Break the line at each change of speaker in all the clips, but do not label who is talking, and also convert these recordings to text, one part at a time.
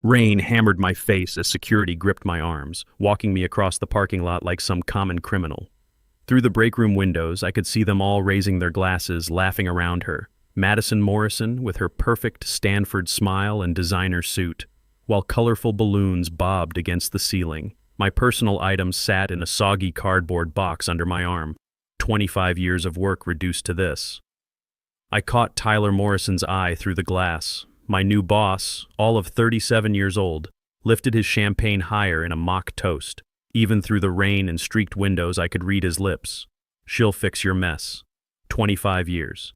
Rain hammered my face as security gripped my arms, walking me across the parking lot like some common criminal. Through the break room windows, I could see them all raising their glasses, laughing around her. Madison Morrison, with her perfect Stanford smile and designer suit, while colorful balloons bobbed against the ceiling. My personal items sat in a soggy cardboard box under my arm. 25 years of work reduced to this. I caught Tyler Morrison's eye through the glass. My new boss, all of 37 years old, lifted his champagne higher in a mock toast. Even through the rain and streaked windows, I could read his lips. "She'll fix your mess." 25 years.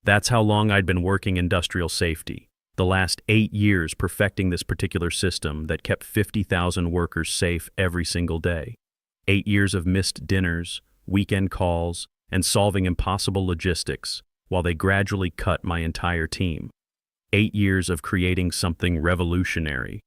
That's how long I'd been working industrial safety. The last 8 years perfecting this particular system that kept 50,000 workers safe every single day. 8 years of missed dinners, weekend calls, and solving impossible logistics while they gradually cut my entire team. 8 years of creating something revolutionary.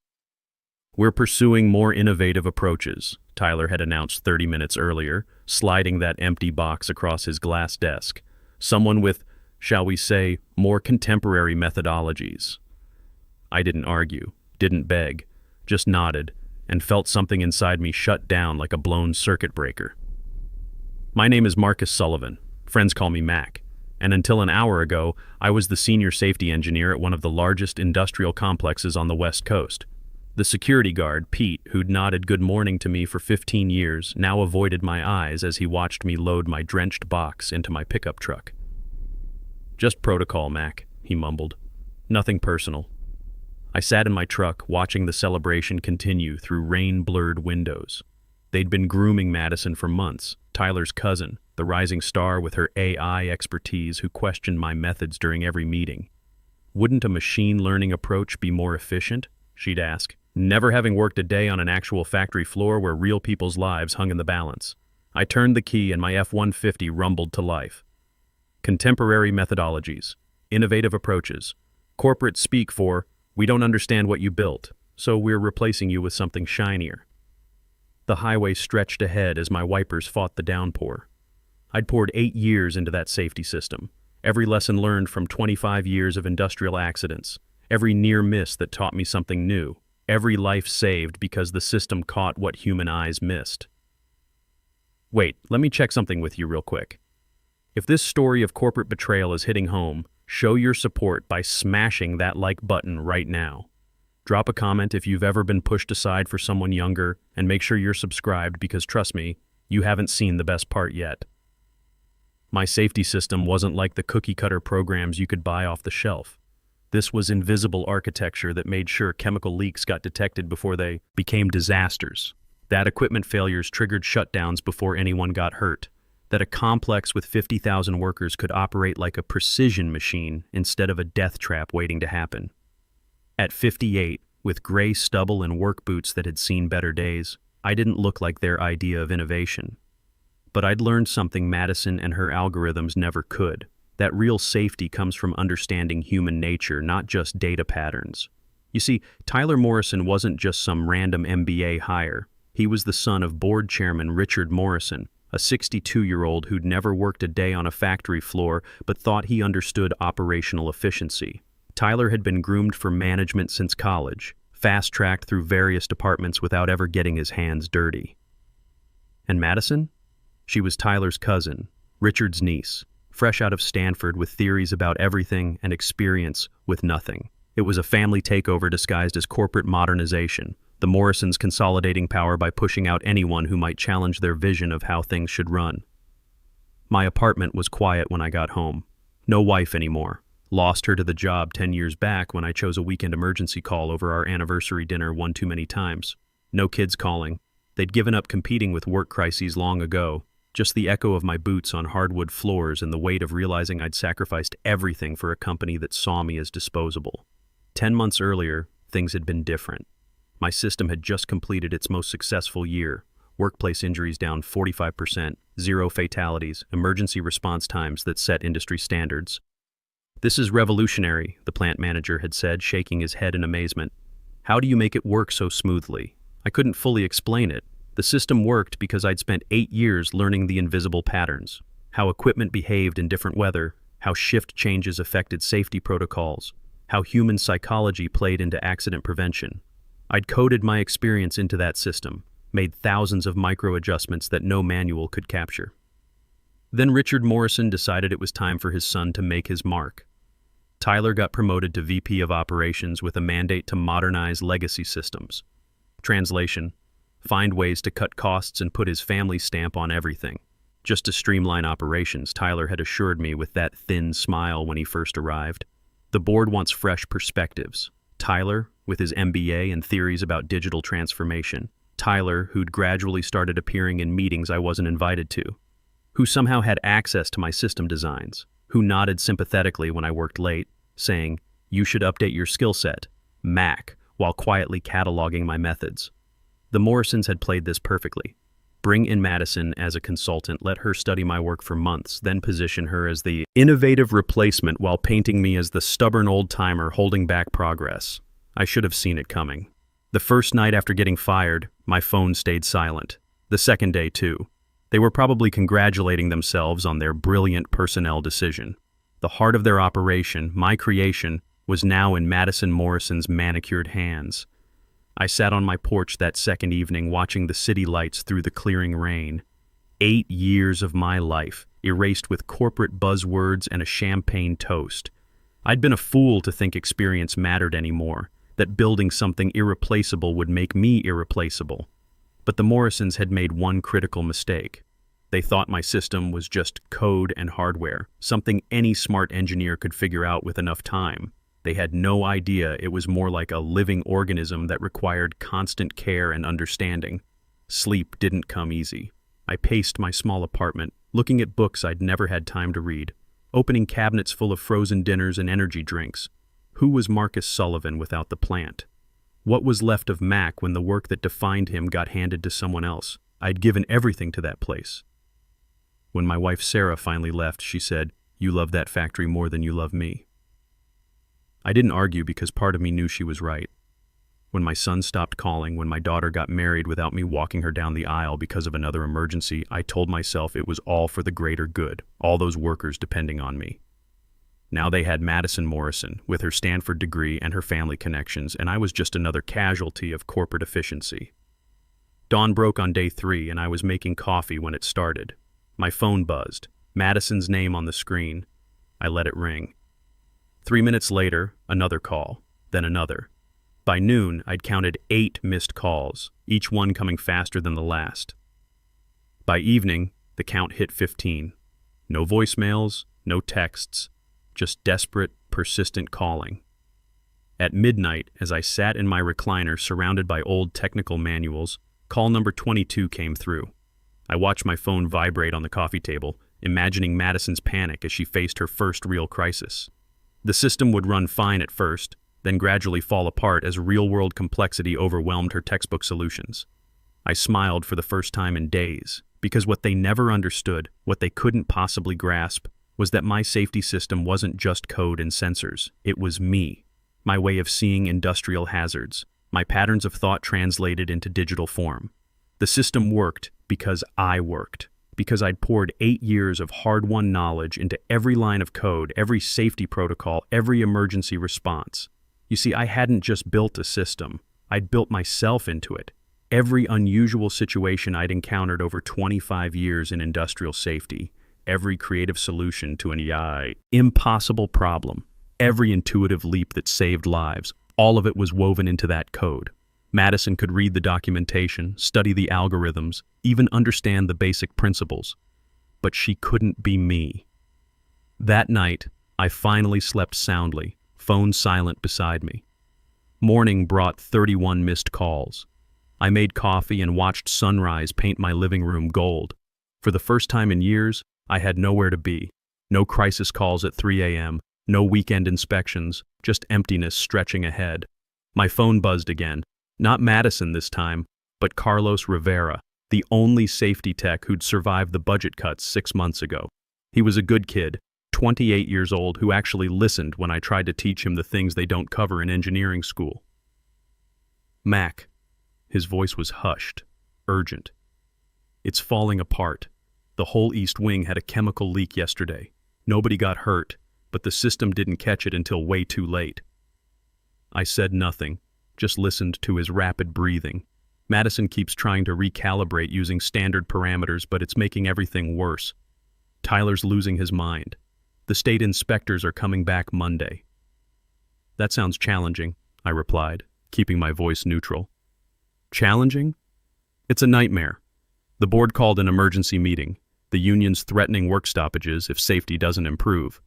"We're pursuing more innovative approaches," Tyler had announced 30 minutes earlier, sliding that empty box across his glass desk. "Someone with, shall we say, more contemporary methodologies." I didn't argue, didn't beg, just nodded, and felt something inside me shut down like a blown circuit breaker. My name is Marcus Sullivan. Friends call me Mac. And until an hour ago, I was the senior safety engineer at one of the largest industrial complexes on the West Coast. The security guard, Pete, who'd nodded good morning to me for 15 years, now avoided my eyes as he watched me load my drenched box into my pickup truck. "Just protocol, Mac," he mumbled. "Nothing personal." I sat in my truck, watching the celebration continue through rain-blurred windows. They'd been grooming Madison for months, Tyler's cousin, the rising star with her AI expertise who questioned my methods during every meeting. "Wouldn't a machine learning approach be more efficient?" she'd ask, never having worked a day on an actual factory floor where real people's lives hung in the balance. I turned the key and my F-150 rumbled to life. Contemporary methodologies, innovative approaches. Corporate speak for, "We don't understand what you built, so we're replacing you with something shinier." The highway stretched ahead as my wipers fought the downpour. I'd poured 8 years into that safety system, every lesson learned from 25 years of industrial accidents, every near miss that taught me something new, every life saved because the system caught what human eyes missed. Wait, let me check something with you real quick. If this story of corporate betrayal is hitting home, show your support by smashing that like button right now. Drop a comment if you've ever been pushed aside for someone younger, and make sure you're subscribed because trust me, you haven't seen the best part yet. My safety system wasn't like the cookie-cutter programs you could buy off the shelf. This was invisible architecture that made sure chemical leaks got detected before they became disasters, that equipment failures triggered shutdowns before anyone got hurt, that a complex with 50,000 workers could operate like a precision machine instead of a death trap waiting to happen. At 58, with gray stubble and work boots that had seen better days, I didn't look like their idea of innovation. But I'd learned something Madison and her algorithms never could. That real safety comes from understanding human nature, not just data patterns. You see, Tyler Morrison wasn't just some random MBA hire. He was the son of board chairman Richard Morrison, a 62-year-old who'd never worked a day on a factory floor but thought he understood operational efficiency. Tyler had been groomed for management since college, fast-tracked through various departments without ever getting his hands dirty. And Madison? She was Tyler's cousin, Richard's niece, fresh out of Stanford with theories about everything and experience with nothing. It was a family takeover disguised as corporate modernization, the Morrisons consolidating power by pushing out anyone who might challenge their vision of how things should run. My apartment was quiet when I got home. No wife anymore. Lost her to the job 10 years back when I chose a weekend emergency call over our anniversary dinner one too many times. No kids calling. They'd given up competing with work crises long ago. Just the echo of my boots on hardwood floors and the weight of realizing I'd sacrificed everything for a company that saw me as disposable. 10 months earlier, things had been different. My system had just completed its most successful year. Workplace injuries down 45%, 0 fatalities, emergency response times that set industry standards. "This is revolutionary," the plant manager had said, shaking his head in amazement. "How do you make it work so smoothly?" I couldn't fully explain it. The system worked because I'd spent 8 years learning the invisible patterns, how equipment behaved in different weather, how shift changes affected safety protocols, how human psychology played into accident prevention. I'd coded my experience into that system, made thousands of micro-adjustments that no manual could capture. Then Richard Morrison decided it was time for his son to make his mark. Tyler got promoted to VP of Operations with a mandate to modernize legacy systems. Translation: find ways to cut costs and put his family stamp on everything. Just to streamline operations, Tyler had assured me with that thin smile when he first arrived. The board wants fresh perspectives. Tyler, with his MBA and theories about digital transformation. Tyler, who'd gradually started appearing in meetings I wasn't invited to. Who somehow had access to my system designs. Who nodded sympathetically when I worked late, saying, "You should update your skill set, Mac," while quietly cataloging my methods. The Morrisons had played this perfectly. Bring in Madison as a consultant, let her study my work for months, then position her as the innovative replacement while painting me as the stubborn old-timer holding back progress. I should have seen it coming. The first night after getting fired, my phone stayed silent. The second day, too. They were probably congratulating themselves on their brilliant personnel decision. The heart of their operation, my creation, was now in Madison Morrison's manicured hands. I sat on my porch that second evening watching the city lights through the clearing rain. 8 years of my life, erased with corporate buzzwords and a champagne toast. I'd been a fool to think experience mattered anymore, that building something irreplaceable would make me irreplaceable. But the Morrisons had made one critical mistake. They thought my system was just code and hardware, something any smart engineer could figure out with enough time. They had no idea it was more like a living organism that required constant care and understanding. Sleep didn't come easy. I paced my small apartment, looking at books I'd never had time to read, opening cabinets full of frozen dinners and energy drinks. Who was Marcus Sullivan without the plant? What was left of Mac when the work that defined him got handed to someone else? I'd given everything to that place. When my wife Sarah finally left, she said, "You love that factory more than you love me." I didn't argue because part of me knew she was right. When my son stopped calling, when my daughter got married without me walking her down the aisle because of another emergency, I told myself it was all for the greater good, all those workers depending on me. Now they had Madison Morrison, with her Stanford degree and her family connections, and I was just another casualty of corporate efficiency. Dawn broke on day 3, and I was making coffee when it started. My phone buzzed, Madison's name on the screen. I let it ring. 3 minutes later, another call, then another. By noon, I'd counted 8 missed calls, each one coming faster than the last. By evening, the count hit 15. No voicemails, no texts, just desperate, persistent calling. At midnight, as I sat in my recliner surrounded by old technical manuals, call number 22 came through. I watched my phone vibrate on the coffee table, imagining Madison's panic as she faced her first real crisis. The system would run fine at first, then gradually fall apart as real-world complexity overwhelmed her textbook solutions. I smiled for the first time in days, because what they never understood, what they couldn't possibly grasp, was that my safety system wasn't just code and sensors. It was me, my way of seeing industrial hazards, my patterns of thought translated into digital form. The system worked because I worked, because I'd poured 8 years of hard-won knowledge into every line of code, every safety protocol, every emergency response. You see, I hadn't just built a system, I'd built myself into it. Every unusual situation I'd encountered over 25 years in industrial safety, every creative solution to an impossible problem, every intuitive leap that saved lives, all of it was woven into that code. Madison could read the documentation, study the algorithms, even understand the basic principles. But she couldn't be me. That night, I finally slept soundly, phone silent beside me. Morning brought 31 missed calls. I made coffee and watched sunrise paint my living room gold. For the first time in years, I had nowhere to be. No crisis calls at 3 a.m., no weekend inspections, just emptiness stretching ahead. My phone buzzed again. Not Madison this time, but Carlos Rivera, the only safety tech who'd survived the budget cuts 6 months ago. He was a good kid, 28 years old, who actually listened when I tried to teach him the things they don't cover in engineering school. Mac. His voice was hushed, urgent. It's falling apart. The whole East Wing had a chemical leak yesterday. Nobody got hurt, but the system didn't catch it until way too late. I said nothing, just listened to his rapid breathing. Madison keeps trying to recalibrate using standard parameters, but it's making everything worse. Tyler's losing his mind. The state inspectors are coming back Monday. That sounds challenging, I replied, keeping my voice neutral. Challenging? It's a nightmare. The board called an emergency meeting. The union's threatening work stoppages if safety doesn't improve.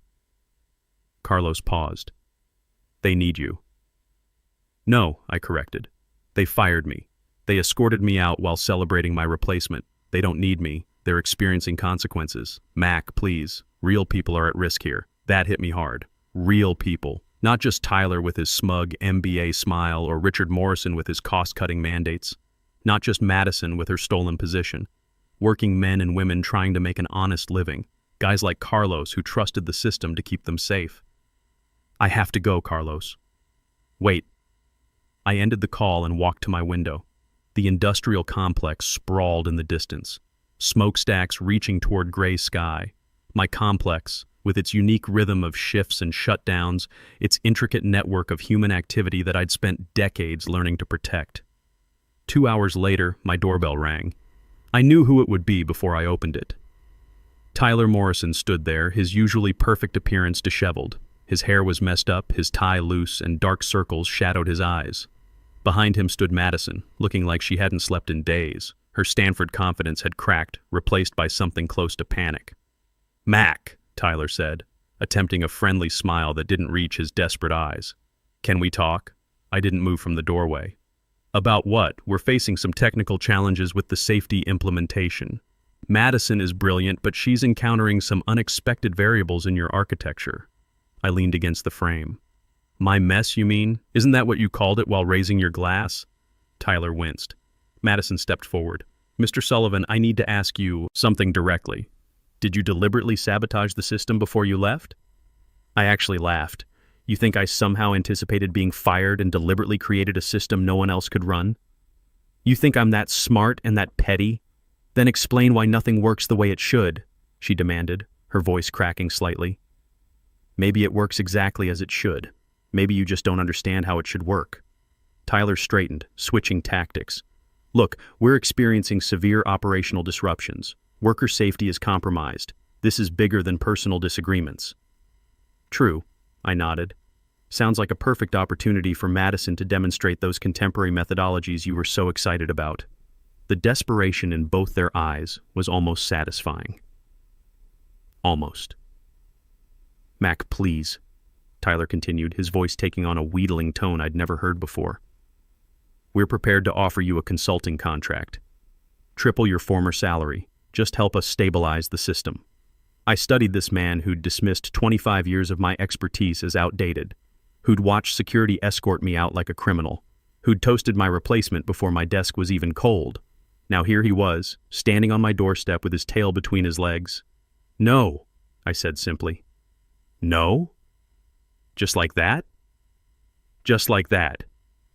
Carlos paused. They need you. No, I corrected. They fired me. They escorted me out while celebrating my replacement. They don't need me. They're experiencing consequences. Mac, please. Real people are at risk here. That hit me hard. Real people. Not just Tyler with his smug MBA smile or Richard Morrison with his cost-cutting mandates. Not just Madison with her stolen position. Working men and women trying to make an honest living. Guys like Carlos who trusted the system to keep them safe. I have to go, Carlos. Wait. I ended the call and walked to my window. The industrial complex sprawled in the distance. Smokestacks reaching toward gray sky. My complex, with its unique rhythm of shifts and shutdowns, its intricate network of human activity that I'd spent decades learning to protect. 2 hours later, my doorbell rang. I knew who it would be before I opened it. Tyler Morrison stood there, his usually perfect appearance disheveled. His hair was messed up, his tie loose, and dark circles shadowed his eyes. Behind him stood Madison, looking like she hadn't slept in days. Her Stanford confidence had cracked, replaced by something close to panic. Mac, Tyler said, attempting a friendly smile that didn't reach his desperate eyes. Can we talk? I didn't move from the doorway. About what? We're facing some technical challenges with the safety implementation. Madison is brilliant, but she's encountering some unexpected variables in your architecture. I leaned against the frame. My mess, you mean? Isn't that what you called it while raising your glass? Tyler winced. Madison stepped forward. Mr. Sullivan, I need to ask you something directly. Did you deliberately sabotage the system before you left? I actually laughed. You think I somehow anticipated being fired and deliberately created a system no one else could run? You think I'm that smart and that petty? Then explain why nothing works the way it should, she demanded, her voice cracking slightly. Maybe it works exactly as it should. Maybe you just don't understand how it should work. Tyler straightened, switching tactics. Look, we're experiencing severe operational disruptions. Worker safety is compromised. This is bigger than personal disagreements. True, I nodded. Sounds like a perfect opportunity for Madison to demonstrate those contemporary methodologies you were so excited about. The desperation in both their eyes was almost satisfying. Almost. Mac, please, Tyler continued, his voice taking on a wheedling tone I'd never heard before. We're prepared to offer you a consulting contract. Triple your former salary. Just help us stabilize the system. I studied this man who'd dismissed 25 years of my expertise as outdated, who'd watched security escort me out like a criminal, who'd toasted my replacement before my desk was even cold. Now here he was, standing on my doorstep with his tail between his legs. No, I said simply. No? Just like that? Just like that.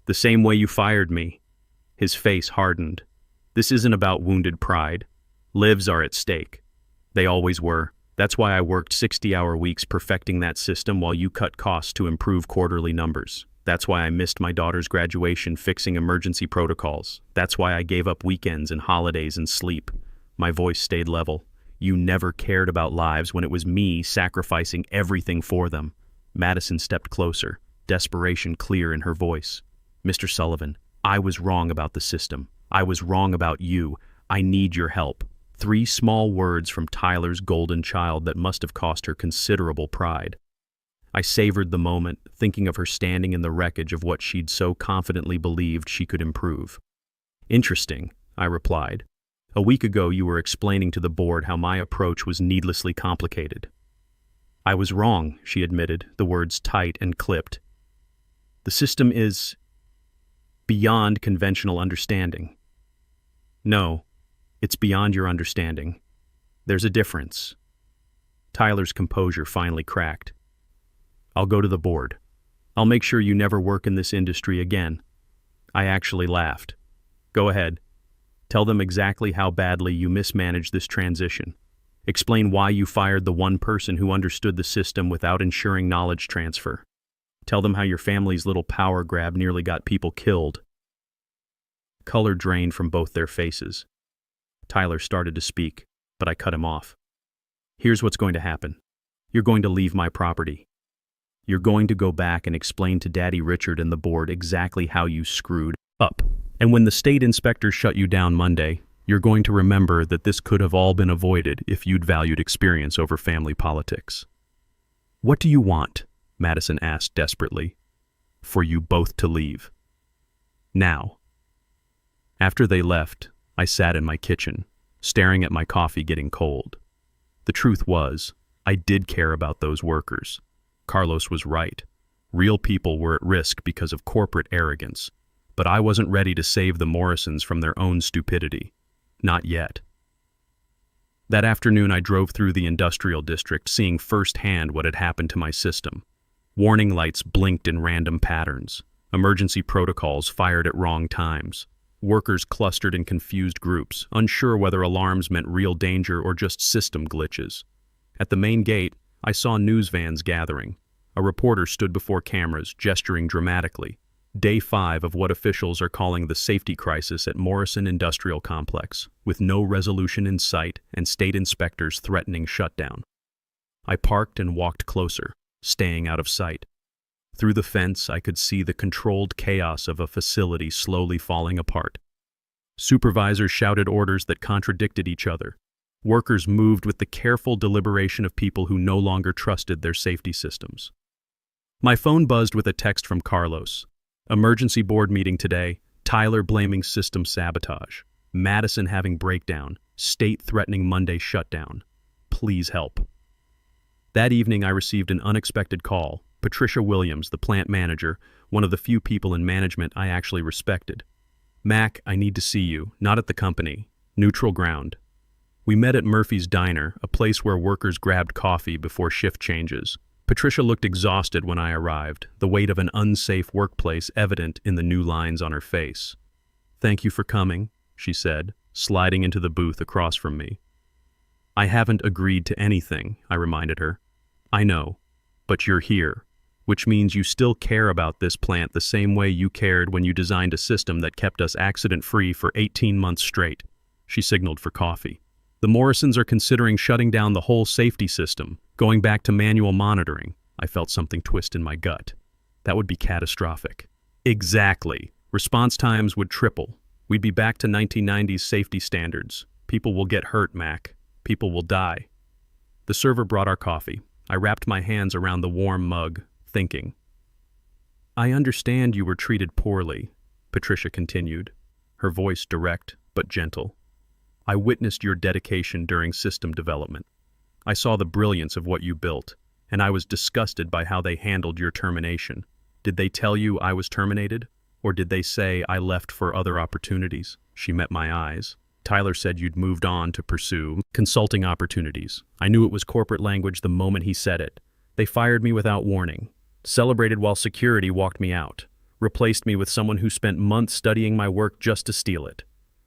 The same way you fired me. His face hardened. This isn't about wounded pride. Lives are at stake. They always were. That's why I worked 60-hour weeks perfecting that system while you cut costs to improve quarterly numbers. That's why I missed my daughter's graduation fixing emergency protocols. That's why I gave up weekends and holidays and sleep. My voice stayed level. You never cared about lives when it was me sacrificing everything for them. Madison stepped closer, desperation clear in her voice. Mr. Sullivan, I was wrong about the system. I was wrong about you. I need your help. 3 small words from Tyler's golden child that must have cost her considerable pride. I savored the moment, thinking of her standing in the wreckage of what she'd so confidently believed she could improve. Interesting, I replied. A week ago you were explaining to the board how my approach was needlessly complicated. I was wrong, she admitted, the words tight and clipped. The system is beyond conventional understanding. No, it's beyond your understanding. There's a difference. Tyler's composure finally cracked. I'll go to the board. I'll make sure you never work in this industry again. I actually laughed. Go ahead. Tell them exactly how badly you mismanaged this transition. Explain why you fired the one person who understood the system without ensuring knowledge transfer. Tell them how your family's little power grab nearly got people killed." Color drained from both their faces. Tyler started to speak, but I cut him off. "Here's what's going to happen. You're going to leave my property. You're going to go back and explain to Daddy Richard and the board exactly how you screwed up. And when the state inspectors shut you down Monday, you're going to remember that this could have all been avoided if you'd valued experience over family politics." "What do you want?" Madison asked desperately. "For you both to leave. Now." After they left, I sat in my kitchen, staring at my coffee getting cold. The truth was, I did care about those workers. Carlos was right. Real people were at risk because of corporate arrogance, but I wasn't ready to save the Morrisons from their own stupidity. Not yet. That afternoon I drove through the industrial district, seeing firsthand what had happened to my system. Warning lights blinked in random patterns. Emergency protocols fired at wrong times. Workers clustered in confused groups, unsure whether alarms meant real danger or just system glitches. At the main gate, I saw news vans gathering. A reporter stood before cameras, gesturing dramatically. Day 5 of what officials are calling the safety crisis at Morrison Industrial Complex, with no resolution in sight and state inspectors threatening shutdown. I parked and walked closer, staying out of sight. Through the fence, I could see the controlled chaos of a facility slowly falling apart. Supervisors shouted orders that contradicted each other. Workers moved with the careful deliberation of people who no longer trusted their safety systems. My phone buzzed with a text from Carlos. "Emergency board meeting today. Tyler blaming system sabotage. Madison having breakdown. State threatening Monday shutdown. Please help." That evening I received an unexpected call. Patricia Williams, the plant manager, one of the few people in management I actually respected. "Mac, I need to see you, not at the company. Neutral ground." We met at Murphy's Diner, a place where workers grabbed coffee before shift changes. Patricia looked exhausted when I arrived, the weight of an unsafe workplace evident in the new lines on her face. "Thank you for coming," she said, sliding into the booth across from me. "I haven't agreed to anything," I reminded her. "I know, but you're here, which means you still care about this plant the same way you cared when you designed a system that kept us accident-free for 18 months straight." She signaled for coffee. "The Morrisons are considering shutting down the whole safety system, going back to manual monitoring." I felt something twist in my gut. That would be catastrophic. Exactly. Response times would triple. We'd be back to 1990s safety standards. People will get hurt, Mac. People will die. The server brought our coffee. I wrapped my hands around the warm mug, thinking. "I understand you were treated poorly," Patricia continued, her voice direct but gentle. "I witnessed your dedication during system development. I saw the brilliance of what you built, and I was disgusted by how they handled your termination. Did they tell you I was terminated, or did they say I left for other opportunities?" She met my eyes. "Tyler said you'd moved on to pursue consulting opportunities. I knew it was corporate language the moment he said it. They fired me without warning, celebrated while security walked me out, replaced me with someone who spent months studying my work just to steal it."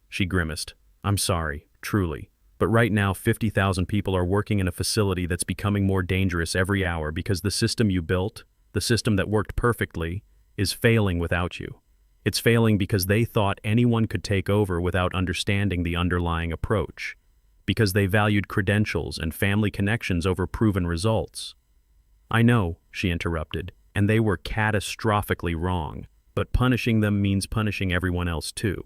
She grimaced. "I'm sorry, truly. But right now 50,000 people are working in a facility that's becoming more dangerous every hour because the system you built, the system that worked perfectly, is failing without you. It's failing because they thought anyone could take over without understanding the underlying approach, because they valued credentials and family connections over proven results." "I know," she interrupted, "and they were catastrophically wrong, but punishing them means punishing everyone else too."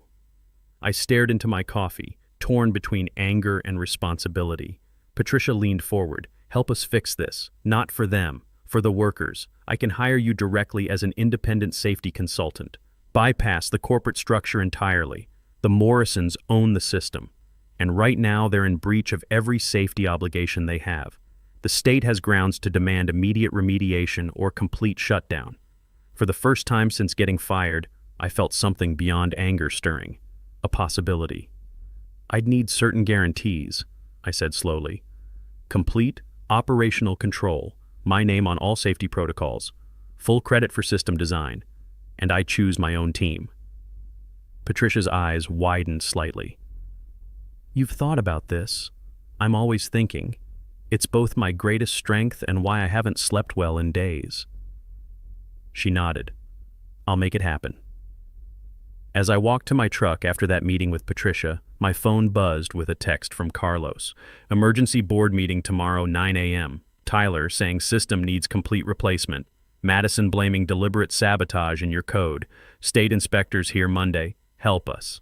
I stared into my coffee, torn between anger and responsibility. Patricia leaned forward. "Help us fix this. Not for them, for the workers. I can hire you directly as an independent safety consultant. Bypass the corporate structure entirely. The Morrisons own the system, and right now they're in breach of every safety obligation they have. The state has grounds to demand immediate remediation or complete shutdown." For the first time since getting fired, I felt something beyond anger stirring. A possibility. "I'd need certain guarantees," I said slowly. "Complete operational control, my name on all safety protocols, full credit for system design, and I choose my own team." Patricia's eyes widened slightly. "You've thought about this. I'm always thinking. It's both my greatest strength and why I haven't slept well in days." She nodded. I'll make it happen. As I walked to my truck after that meeting with Patricia, my phone buzzed with a text from Carlos. Emergency board meeting tomorrow 9 a.m. Tyler saying system needs complete replacement. Madison blaming deliberate sabotage in your code. State inspectors here Monday. Help us.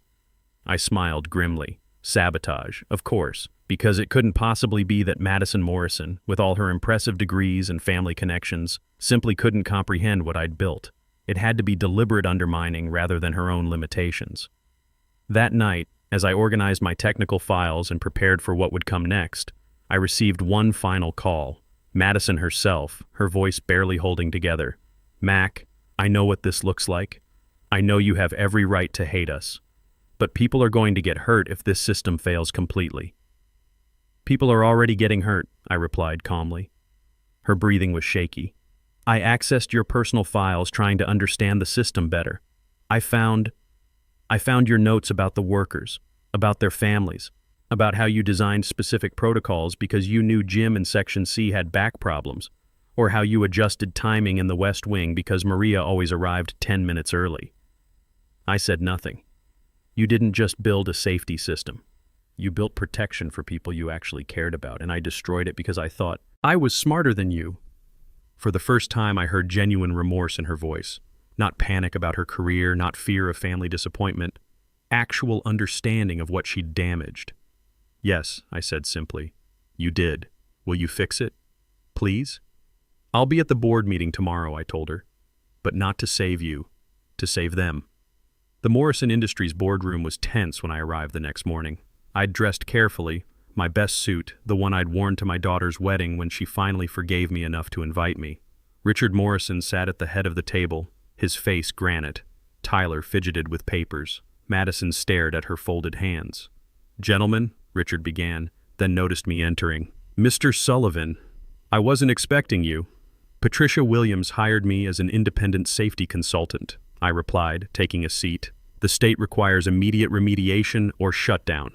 I smiled grimly. Sabotage, of course, because it couldn't possibly be that Madison Morrison, with all her impressive degrees and family connections, simply couldn't comprehend what I'd built. It had to be deliberate undermining rather than her own limitations. That night, as I organized my technical files and prepared for what would come next, I received one final call. Madison herself, her voice barely holding together. Mac, I know what this looks like. I know you have every right to hate us. But people are going to get hurt if this system fails completely. People are already getting hurt, I replied calmly. Her breathing was shaky. I accessed your personal files trying to understand the system better. I found your notes about the workers, about their families, about how you designed specific protocols because you knew Jim in Section C had back problems, or how you adjusted timing in the West Wing because Maria always arrived 10 minutes early. I said nothing. You didn't just build a safety system. You built protection for people you actually cared about, and I destroyed it because I thought I was smarter than you. For the first time, I heard genuine remorse in her voice. Not panic about her career, not fear of family disappointment. Actual understanding of what she'd damaged. Yes, I said simply. You did. Will you fix it? Please? I'll be at the board meeting tomorrow, I told her. But not to save you. To save them. The Morrison Industries boardroom was tense when I arrived the next morning. I'd dressed carefully, my best suit, the one I'd worn to my daughter's wedding when she finally forgave me enough to invite me. Richard Morrison sat at the head of the table, his face granite. Tyler fidgeted with papers. Madison stared at her folded hands. Gentlemen, Richard began, then noticed me entering. Mr. Sullivan, I wasn't expecting you. Patricia Williams hired me as an independent safety consultant, I replied, taking a seat. The state requires immediate remediation or shutdown.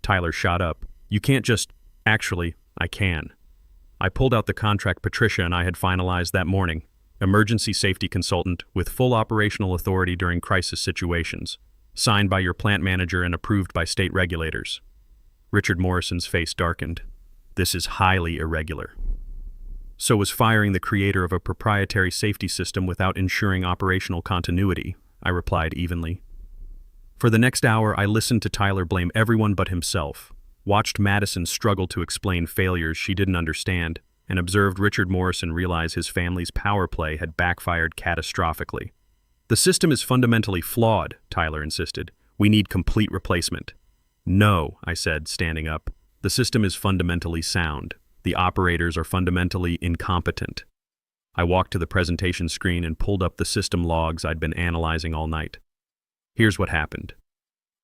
Tyler shot up. You can't just... Actually, I can. I pulled out the contract Patricia and I had finalized that morning. Emergency safety consultant with full operational authority during crisis situations. Signed by your plant manager and approved by state regulators. Richard Morrison's face darkened. This is highly irregular. So was firing the creator of a proprietary safety system without ensuring operational continuity, I replied evenly. For the next hour, I listened to Tyler blame everyone but himself, watched Madison struggle to explain failures she didn't understand, and observed Richard Morrison realize his family's power play had backfired catastrophically. The system is fundamentally flawed, Tyler insisted. We need complete replacement. No, I said, standing up. The system is fundamentally sound. The operators are fundamentally incompetent. I walked to the presentation screen and pulled up the system logs I'd been analyzing all night. Here's what happened.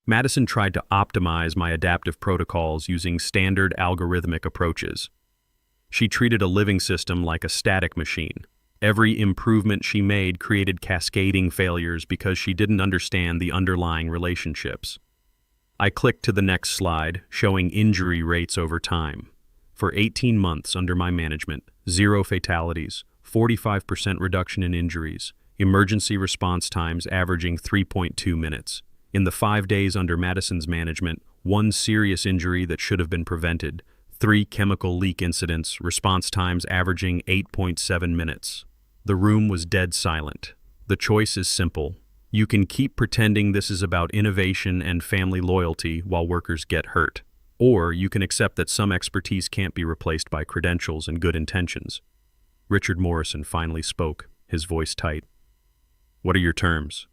Madison tried to optimize my adaptive protocols using standard algorithmic approaches. She treated a living system like a static machine. Every improvement she made created cascading failures because she didn't understand the underlying relationships. I clicked to the next slide, showing injury rates over time. For 18 months under my management, 0 fatalities, 45% reduction in injuries, emergency response times averaging 3.2 minutes. In the 5 days under Madison's management, 1 serious injury that should have been prevented, 3 chemical leak incidents, response times averaging 8.7 minutes. The room was dead silent. The choice is simple. You can keep pretending this is about innovation and family loyalty while workers get hurt. Or you can accept that some expertise can't be replaced by credentials and good intentions. Richard Morrison finally spoke, his voice tight. What are your terms?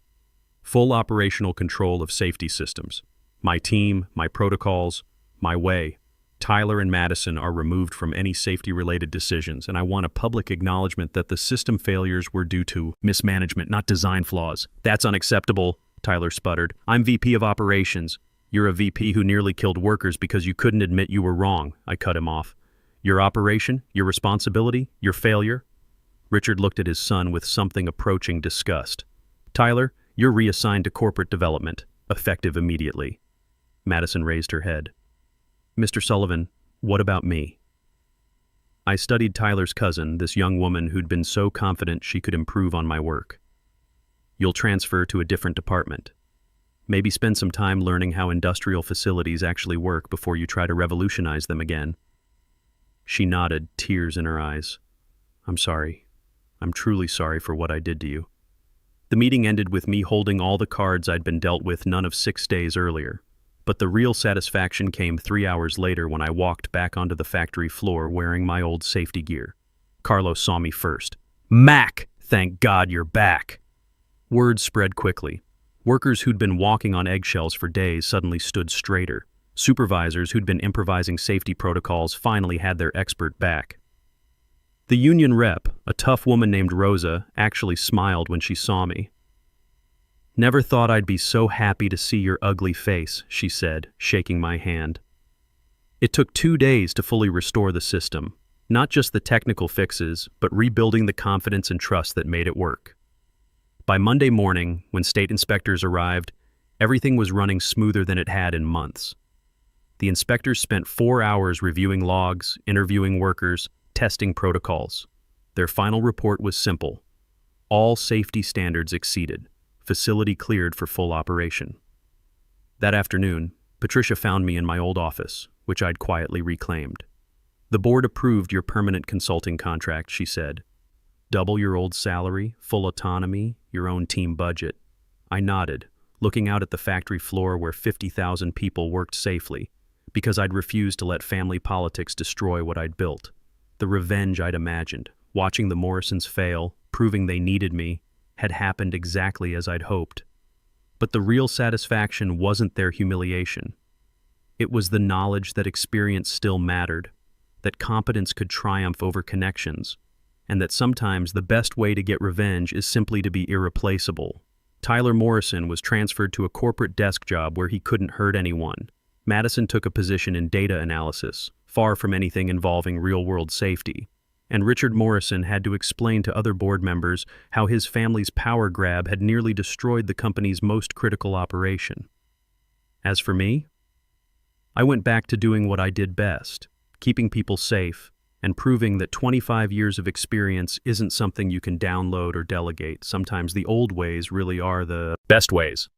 Full operational control of safety systems. My team, my protocols, my way. Tyler and Madison are removed from any safety-related decisions, and I want a public acknowledgement that the system failures were due to mismanagement, not design flaws. That's unacceptable, Tyler sputtered. I'm VP of Operations. You're a VP who nearly killed workers because you couldn't admit you were wrong, I cut him off. Your operation, your responsibility, your failure? Richard looked at his son with something approaching disgust. Tyler, you're reassigned to corporate development, effective immediately. Madison raised her head. Mr. Sullivan, what about me? I studied Tyler's cousin, this young woman who'd been so confident she could improve on my work. You'll transfer to a different department. Maybe spend some time learning how industrial facilities actually work before you try to revolutionize them again. She nodded, tears in her eyes. I'm sorry. I'm truly sorry for what I did to you. The meeting ended with me holding all the cards I'd been dealt with none of 6 days earlier. But the real satisfaction came 3 hours later when I walked back onto the factory floor wearing my old safety gear. Carlos saw me first. Mac! Thank God you're back! Word spread quickly. Workers who'd been walking on eggshells for days suddenly stood straighter. Supervisors who'd been improvising safety protocols finally had their expert back. The union rep, a tough woman named Rosa, actually smiled when she saw me. Never thought I'd be so happy to see your ugly face, she said, shaking my hand. It took 2 days to fully restore the system, not just the technical fixes, but rebuilding the confidence and trust that made it work. By Monday morning, when state inspectors arrived, everything was running smoother than it had in months. The inspectors spent 4 hours reviewing logs, interviewing workers, testing protocols. Their final report was simple. All safety standards exceeded. Facility cleared for full operation. That afternoon, Patricia found me in my old office, which I'd quietly reclaimed. The board approved your permanent consulting contract, she said. Double your old salary, full autonomy, your own team budget. I nodded, looking out at the factory floor where 50,000 people worked safely, because I'd refused to let family politics destroy what I'd built. The revenge I'd imagined, watching the Morrisons fail, proving they needed me, had happened exactly as I'd hoped. But the real satisfaction wasn't their humiliation. It was the knowledge that experience still mattered, that competence could triumph over connections, and that sometimes the best way to get revenge is simply to be irreplaceable. Tyler Morrison was transferred to a corporate desk job where he couldn't hurt anyone. Madison took a position in data analysis, far from anything involving real-world safety. And Richard Morrison had to explain to other board members how his family's power grab had nearly destroyed the company's most critical operation. As for me, I went back to doing what I did best, keeping people safe, and proving that 25 years of experience isn't something you can download or delegate. Sometimes the old ways really are the best ways.